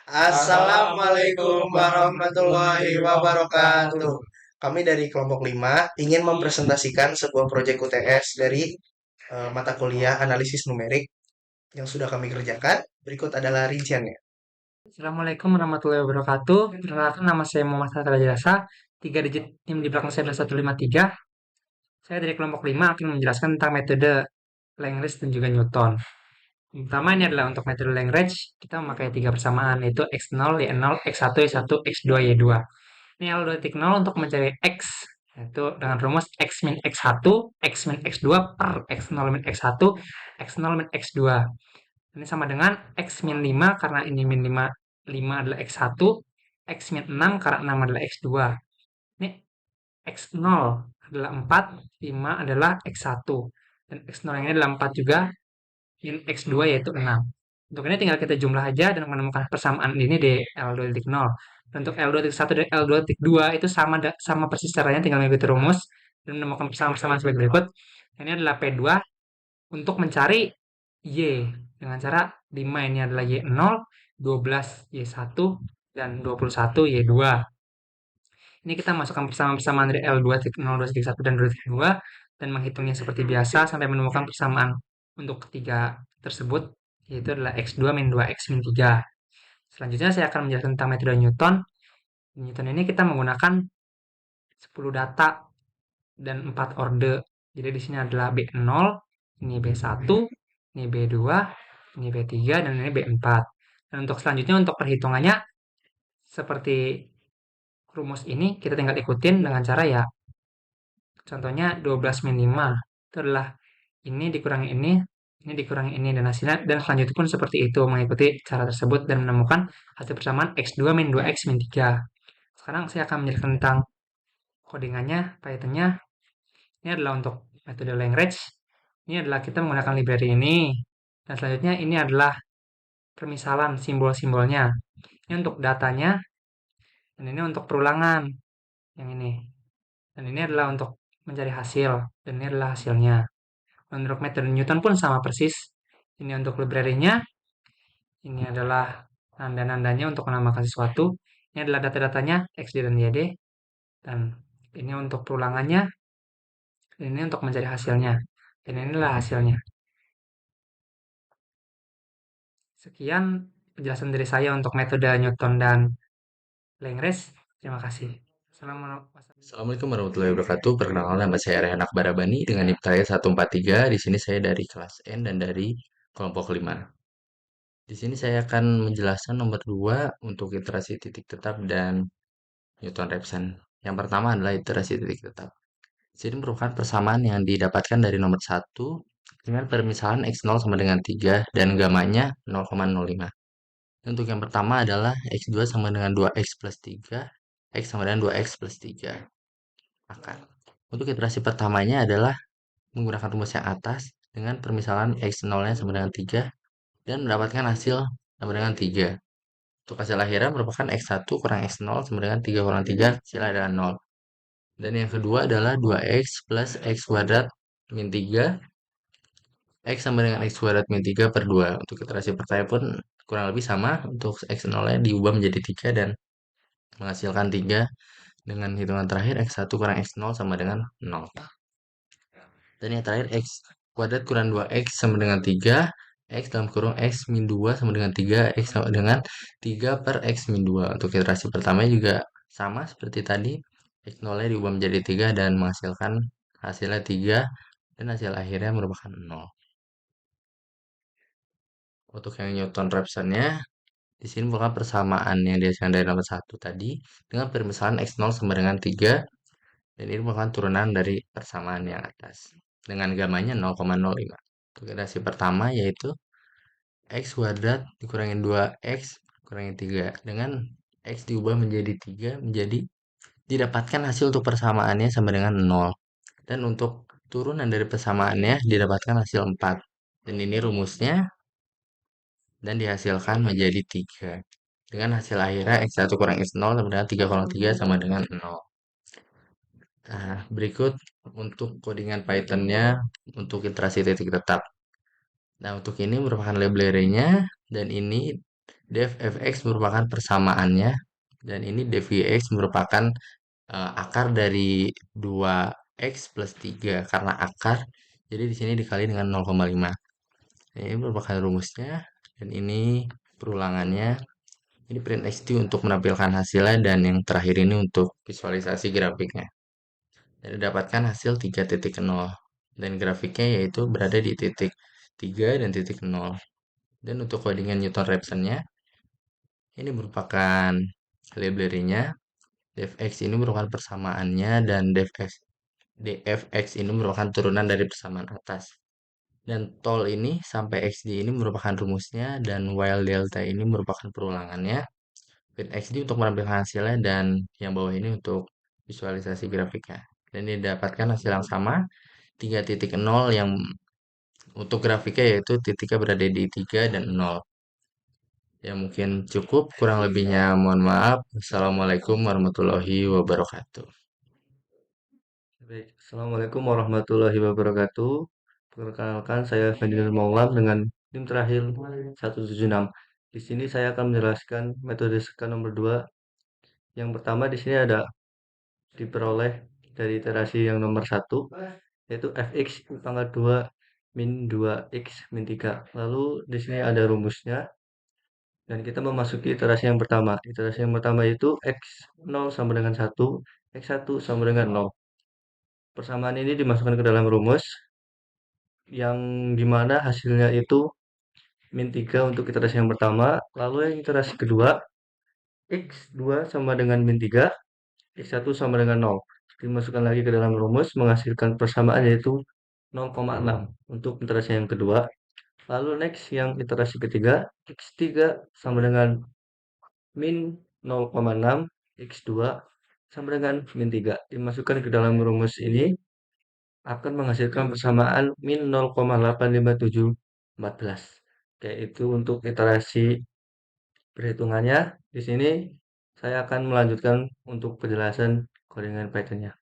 Assalamualaikum warahmatullahi wabarakatuh. Kami dari kelompok 5 ingin mempresentasikan sebuah proyek UTS dari mata kuliah analisis numerik yang sudah kami kerjakan. Berikut adalah rinciannya. Assalamualaikum warahmatullahi wabarakatuh. Perkenalkan nama saya Muhammad Hatta Rajasa. Tiga digit tim di belakang saya adalah 153. Saya dari kelompok 5 akan menjelaskan tentang metode Lagrange dan juga Newton. Yang pertama ini adalah untuk metode Lagrange, kita memakai tiga persamaan, yaitu x0, y0, x1, y1, x2, y2. Ini algoritmik 0 untuk mencari x, yaitu dengan rumus x min x1, x min x2 per x0 min x1, x0 min x2. Ini sama dengan X min 5 karena ini min 5, 5 adalah X1, X min 6 karena 6 adalah X2. Ini X0 adalah 4, 5 adalah X1. Dan X0 yang ini adalah 4 juga, min X2 yaitu 6. Untuk ini tinggal kita jumlah aja dan menemukan persamaan ini di L2,0. Untuk L2,1 dan L2,2 itu sama persis caranya, tinggal mengikuti rumus dan menemukan persamaan-persamaan sebagai berikut. Ini adalah P2 untuk mencari Y dengan cara 5 ini adalah Y0, 12 Y1, dan 21 Y2. Ini kita masukkan persamaan-persamaan dari L2, 0, 2, 1, dan 2, dan menghitungnya seperti biasa sampai menemukan persamaan untuk ketiga tersebut, yaitu adalah X2 min 2, X min 3. Selanjutnya saya akan menjelaskan tentang metode Newton. Newton ini kita menggunakan 10 data dan 4 orde. Jadi di sini adalah B0, ini B1, ini B2, ini B3, dan ini B4. Dan untuk selanjutnya untuk perhitungannya seperti rumus ini kita tinggal ikutin dengan cara ya contohnya 12 min 5 itu adalah ini dikurangi ini dan hasilnya dan selanjutnya pun seperti itu mengikuti cara tersebut dan menemukan hasil persamaan X2 min 2 X min 3. Sekarang saya akan menjelaskan tentang codingannya, Pythonnya. Ini adalah untuk metode language. Ini adalah kita menggunakan library ini. Dan selanjutnya ini adalah permisalan simbol-simbolnya. Ini untuk datanya, dan ini untuk perulangan. Yang ini. Dan ini adalah untuk mencari hasil. Dan ini adalah hasilnya. Untuk metode Newton pun sama persis. Ini untuk library-nya. Ini adalah nanda-nandanya untuk menambahkan sesuatu. Ini adalah data-datanya, XD dan YD. Dan ini untuk perulangannya. Dan ini untuk mencari hasilnya. Dan inilah hasilnya. Sekian penjelasan dari saya untuk metode Newton dan Lagrange. Terima kasih. Assalamualaikum. Assalamualaikum warahmatullahi wabarakatuh. Perkenalkan nama saya Rehan Akbarabani dengan NIM saya 143. Di sini saya dari kelas N dan dari kelompok 5. Di sini saya akan menjelaskan nomor 2 untuk iterasi titik tetap dan Newton-Raphson. Yang pertama adalah iterasi titik tetap. Jadi merupakan persamaan yang didapatkan dari nomor 1 dengan permisalan x0 sama dengan 3 dan gamanya 0,05. Untuk yang pertama adalah x2 sama dengan 2x plus 3, x sama dengan 2x plus 3. Maka untuk iterasi pertamanya adalah menggunakan rumus yang atas dengan permisalan x0-nya sama dengan 3 dan mendapatkan hasil sama dengan 3. Untuk hasil akhirnya merupakan x1 kurang x0 sama dengan 3 kurang 3 hasilnya adalah 0. Dan yang kedua adalah 2x plus x kuadrat min 3, x sama dengan x kuadrat min 3 per 2. Untuk iterasi pertama pun kurang lebih sama, untuk x0-nya diubah menjadi 3 dan menghasilkan 3. Dengan hitungan terakhir x1 kurang x0 sama dengan 0. Dan yang terakhir x kuadrat kurang 2x sama dengan 3, x dalam kurung x min 2 sama dengan 3, x sama dengan 3 per x min 2. Untuk iterasi pertama juga sama seperti tadi, x0-nya diubah menjadi 3 dan menghasilkan hasilnya 3 dan hasil akhirnya merupakan 0. Untuk yang Newton-Raphson-nya, di sini merupakan persamaan yang dihasilkan dari nomor 1 tadi dengan permisalan x0 sama dengan 3 dan ini merupakan turunan dari persamaan yang atas dengan gamanya 0,05. Untuk iterasi pertama yaitu x kuadrat dikurangin 2x kurangin 3 dengan x diubah menjadi 3 menjadi didapatkan hasil untuk persamaannya sama dengan 0 dan untuk turunan dari persamaannya didapatkan hasil 4 dan ini rumusnya dan dihasilkan menjadi 3 dengan hasil akhirnya x1 kurang x0 sama dengan 3 kurang 3 sama dengan 0. Nah, berikut untuk codingan Python-nya untuk iterasi titik tetap. Nah, untuk ini merupakan library-nya dan ini Def fx merupakan persamaannya, dan ini def yx merupakan akar dari 2x plus 3 karena akar, jadi di sini dikali dengan 0,5. Ini merupakan rumusnya, dan ini perulangannya. Ini print XT untuk menampilkan hasilnya, dan yang terakhir ini untuk visualisasi grafiknya. Dan didapatkan hasil 3.0, dan grafiknya yaitu berada di titik 3 dan titik 0. Dan untuk codingan Newton Raphson-nya, ini merupakan library-nya. Defx ini merupakan persamaannya, dan dfx ini merupakan turunan dari persamaan atas. Dan tol ini sampai xd ini merupakan rumusnya, dan while delta ini merupakan perulangannya. Print xd untuk menampilkan hasilnya, dan yang bawah ini untuk visualisasi grafiknya. Dan didapatkan hasil yang sama, 3.0, yang untuk grafiknya yaitu titiknya berada di 3 dan 0. Ya mungkin cukup, kurang lebihnya mohon maaf. Assalamualaikum warahmatullahi wabarakatuh. Baik, Assalamualaikum warahmatullahi wabarakatuh. Perkenalkan, saya Fadil Maulam dengan NIM terakhir 176. Di sini saya akan menjelaskan metode seka nomor 2. Yang pertama di sini ada diperoleh dari iterasi yang nomor 1, yaitu fx pangkat 2 min 2x min 3. Lalu di sini ada rumusnya, dan kita memasuki iterasi yang pertama. Iterasi yang pertama itu x0 sama dengan 1, x1 sama dengan 0. Persamaan ini dimasukkan ke dalam rumus, yang dimana hasilnya itu min 3 untuk iterasi yang pertama, lalu yang iterasi kedua, x2 sama dengan min 3, x1 sama dengan 0. Dimasukkan lagi ke dalam rumus, menghasilkan persamaan yaitu 0,6 untuk iterasi yang kedua. Lalu next yang iterasi ketiga, x3 sama dengan min 0,6, x2 sama dengan min 3. Dimasukkan ke dalam rumus ini, akan menghasilkan persamaan min 0,85714. Yaitu untuk iterasi perhitungannya. Di sini saya akan melanjutkan untuk penjelasan codingan Python-nya.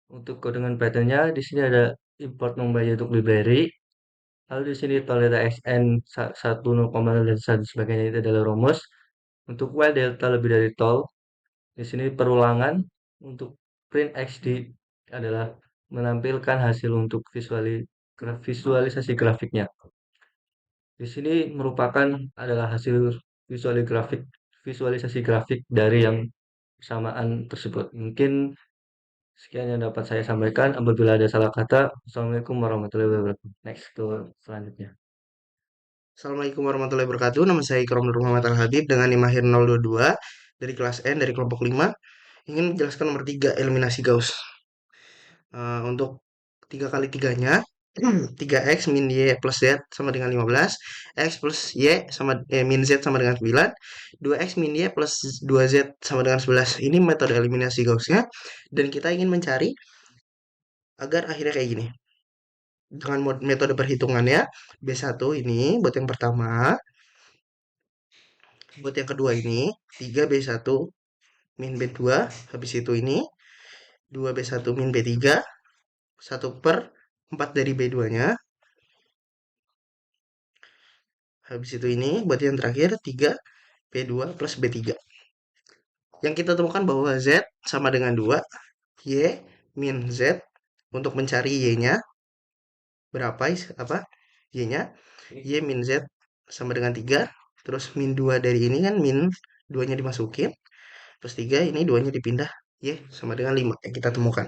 Untuk codingan Python-nya di sini ada import membayar untuk library. Lalu di sini tolerance xn 1 0, dan sebagainya itu adalah rumus. Untuk while delta lebih dari tol, di sini perulangan. Untuk print xd adalah menampilkan hasil untuk visualisasi grafiknya. Di sini merupakan adalah hasil visualisasi grafik dari yang persamaan tersebut. Mungkin sekian yang dapat saya sampaikan. Apabila ada salah kata, Assalamualaikum warahmatullahi wabarakatuh. Next ke selanjutnya. Assalamualaikum warahmatullahi wabarakatuh. Nama saya Ikram Nur Muhammad Al-Habib dengan NIM akhir 022 dari kelas N dari kelompok 5. Ingin menjelaskan nomor 3, eliminasi Gauss. Untuk 3 kali 3-nya, 3x min y plus z sama dengan 15, x plus y sama min z sama dengan 9, 2x min y plus 2z sama dengan 11. Ini metode eliminasi Gauss-nya, dan kita ingin mencari agar akhirnya kayak gini. Dengan metode perhitungannya, B1 ini buat yang pertama, buat yang kedua ini 3B1 min B2, habis itu ini 2B1 min B3, 1/4 dari B2-nya. Habis itu ini buat yang terakhir 3B2 plus B3. Yang kita temukan bahwa Z sama dengan 2, Y min Z. Untuk mencari Y-nya berapa, Y-nya, Y min Z sama dengan 3. Terus min 2 dari ini kan min 2-nya dimasukin. Plus 3, ini 2-nya dipindah. Y sama dengan 5 yang kita temukan.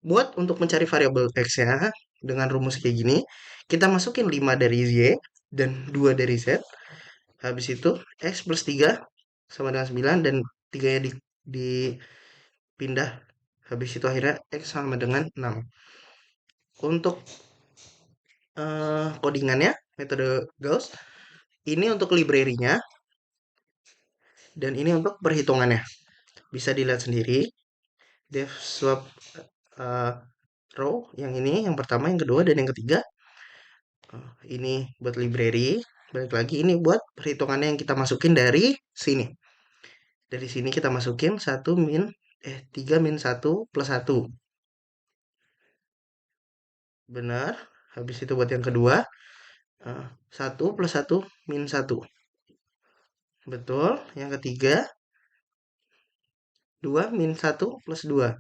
Buat untuk mencari variabel X-nya dengan rumus kayak gini, kita masukin 5 dari Y dan 2 dari Z. Habis itu X plus 3 sama dengan 9, dan 3-nya dipindah. Habis itu akhirnya X sama dengan 6. Untuk codingannya, metode Gauss, ini untuk library-nya, dan ini untuk perhitungannya. Bisa dilihat sendiri. Def swap row, yang ini, yang pertama, yang kedua, dan yang ketiga. Ini buat library. Balik lagi, ini buat perhitungannya yang kita masukin dari sini. Dari sini kita masukin 3 min 1 plus 1. Benar. Habis itu buat yang kedua, 1 plus 1 min 1. Betul. Yang ketiga, 2 min 1 plus 2.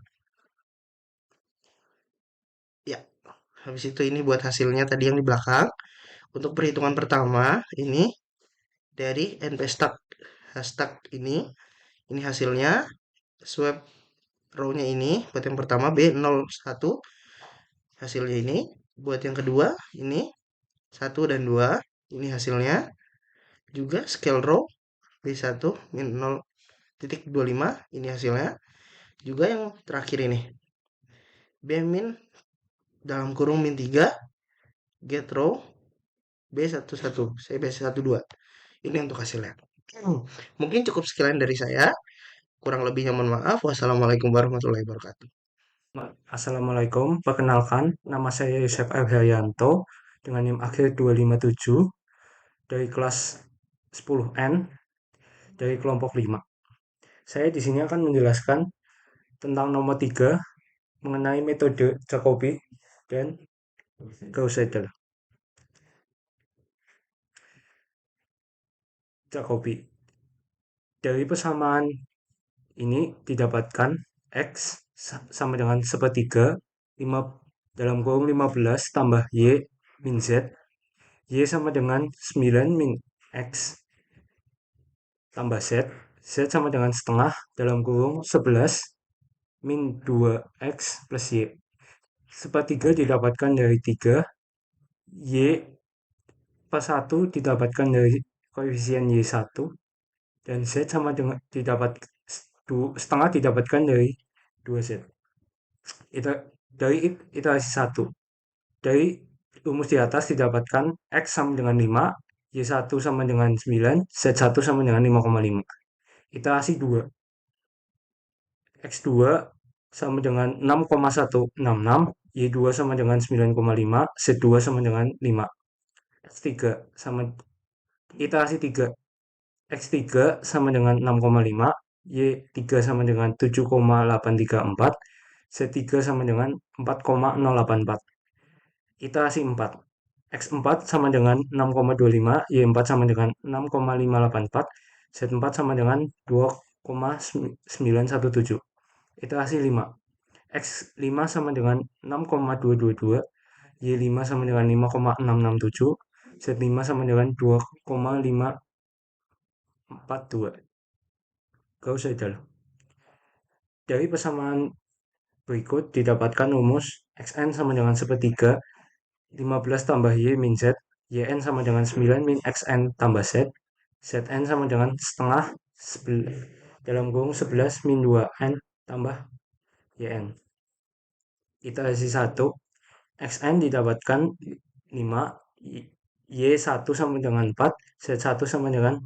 Ya, habis itu ini buat hasilnya tadi yang di belakang. Untuk perhitungan pertama, ini dari NP Stack. Hashtag ini hasilnya, swap row-nya ini, buat yang pertama B01, hasilnya ini. Buat yang kedua, ini 1 dan 2, ini hasilnya. Juga scale row B1 min 0,25, ini hasilnya. Juga yang terakhir ini, B min dalam kurung min 3, get row B11, saya B12. Ini untuk hasilnya. Mungkin cukup sekian dari saya. Kurang lebihnya mohon maaf. Wassalamualaikum warahmatullahi wabarakatuh. Assalamualaikum, perkenalkan, nama saya Yusuf Haryanto dengan NIM akhir 257 dari kelas 10N dari kelompok 5. Saya di sini akan menjelaskan tentang nomor 3 mengenai metode Jacobi dan Gauss-Seidel. Jacobi. Dari persamaan ini didapatkan X sama dengan sepertiga 5 dalam kurung 15 tambah Y min Z. Y sama dengan 9 min X tambah Z. Z sama dengan setengah dalam kurung 11 min 2X plus Y. Sepertiga didapatkan dari 3. Y per 1 didapatkan dari koefisien Y1. Dan Z sama dengan setengah didapatkan dari 2Z. Dari iterasi 1. Dari rumus di atas didapatkan X sama dengan 5, Y1 sama dengan 9, Z1 sama dengan 5,5. Iterasi 2. X2 sama dengan 6,166, Y2 sama dengan 9,5, Z2 sama dengan 5. X3 sama iterasi 3. X3 sama dengan 6,5, Y3 sama dengan 7,834, Z3 sama dengan 4,084. Iterasi 4. X4 sama dengan 6,25, Y4 sama dengan 6,584, Z4 sama dengan 2,917. Iterasi 5. X5 sama dengan 6,222, Y5 sama dengan 5,667, Z5 sama dengan 2,542. Gauss-Seidel. Dari persamaan berikut didapatkan rumus Xn sama dengan sepertiga 15 tambah Y min Z, Yn sama dengan 9 min Xn tambah Z, Zn sama dengan setengah dalam kurung 11 min 2N tambah Yn. Iterasi 1, Xn didapatkan 5, Y1 sama dengan 4, Z1 sama dengan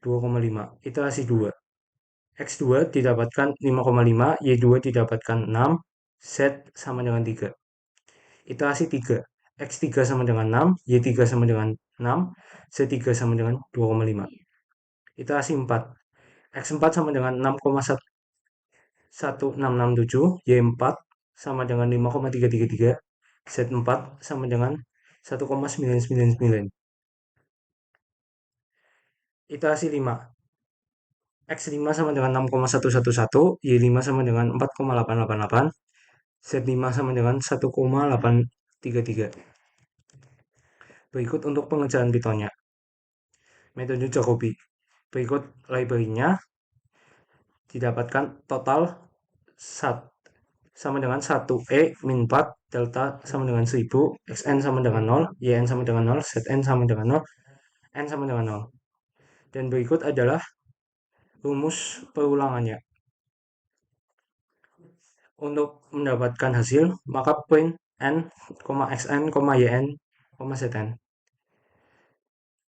2,5. Iterasi 2. X2 didapatkan 5,5, Y2 didapatkan 6, Z sama dengan 3. Iterasi 3. X3 sama dengan 6, Y3 sama dengan 6, Z3 sama dengan 2,5. Iterasi 4. X4 sama dengan 6,1667, Y4 sama dengan 5,333, Z4 sama dengan 1,999. Iterasi 5. X5 sama dengan 6,111, Y5 sama dengan 4,888, Z5 sama dengan 1,833. Berikut untuk pengerjaan Python-nya. Metode Jacobi. Berikut library-nya didapatkan total sama dengan 1E min 4, delta sama dengan 1000, Xn sama dengan 0, Yn sama dengan 0, Zn sama dengan 0, N sama dengan 0. Dan berikut adalah rumus perulangannya. Untuk mendapatkan hasil, maka print N, Xn, Yn, Zn.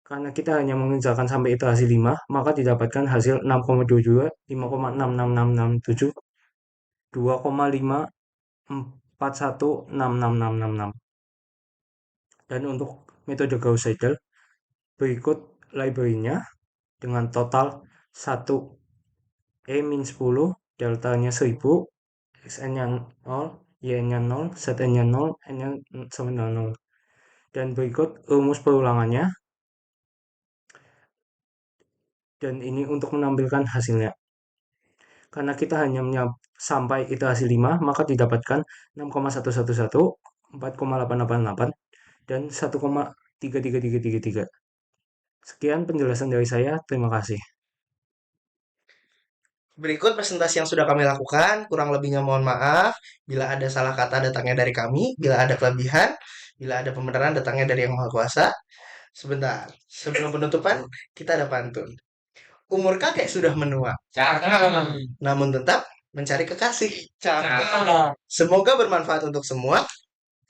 Karena kita hanya mengerjakan sampai iterasi 5, maka didapatkan hasil 6,22, 5,66667, 2,5416666. Dan untuk metode Gauss-Seidel, berikut library-nya dengan total 1 E-10, deltanya 1000, Xn-nya 0, Y-nya 0, Zn-nya 0, N-nya sama dengan 0. Dan berikut rumus perulangannya. dan ini untuk menampilkan hasilnya. Karena kita hanya sampai iterasi 5, maka didapatkan 6,111, 4,888, dan 1,33333. Sekian penjelasan dari saya, terima kasih. Berikut presentasi yang sudah kami lakukan, kurang lebihnya mohon maaf. Bila ada salah kata datangnya dari kami, bila ada kelebihan, bila ada pembenaran datangnya dari Yang Maha Kuasa. Sebentar, sebelum penutupan, kita ada pantun. Umur kakek sudah menua, namun tetap mencari kekasih. Semoga bermanfaat untuk semua.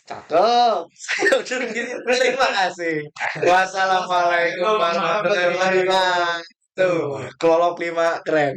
Cakep. Saya udah begini. Terima kasih. Wassalamualaikum warahmatullahi wabarakatuh. Tuh, kelompok 5 keren.